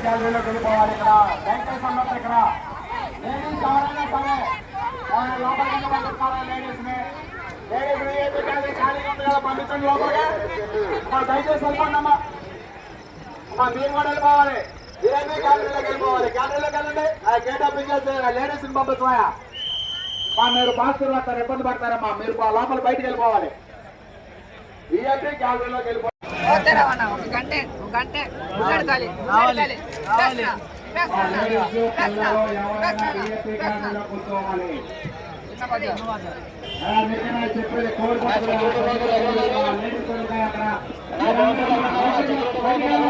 క్యాలరీలో వెళ్ళిపోవాలి. ఇక్కడ దయచేసి ఉన్నట్టు ఇక్కడ లేడీస్ ఎవరైనా సరే లోపలికి పంపిస్తారా? లేడీస్ క్యాలరీ ఖాళీగా ఉంది కదా, పంపించండి లోపలికి. దయచేసి వెళ్ళిపోండి అమ్మా. మీరు కూడా వెళ్ళిపోవాలి. వీఐపీ క్యాలరీలోకి వెళ్ళిపోవాలి. క్యాలరీలోకి వెళ్ళండి. గేట్ ఓపెన్ చేసి లేడీస్ పంపిస్తాయా? మీరు పాస్టర్ వస్తారు, ఇబ్బంది పడతారమ్మా. మీరు లోపల బయటకు వెళ్ళిపోవాలి. వీఐపీ క్యాలరీలోకి వెళ్ళిపోవాలి. చెప్పేది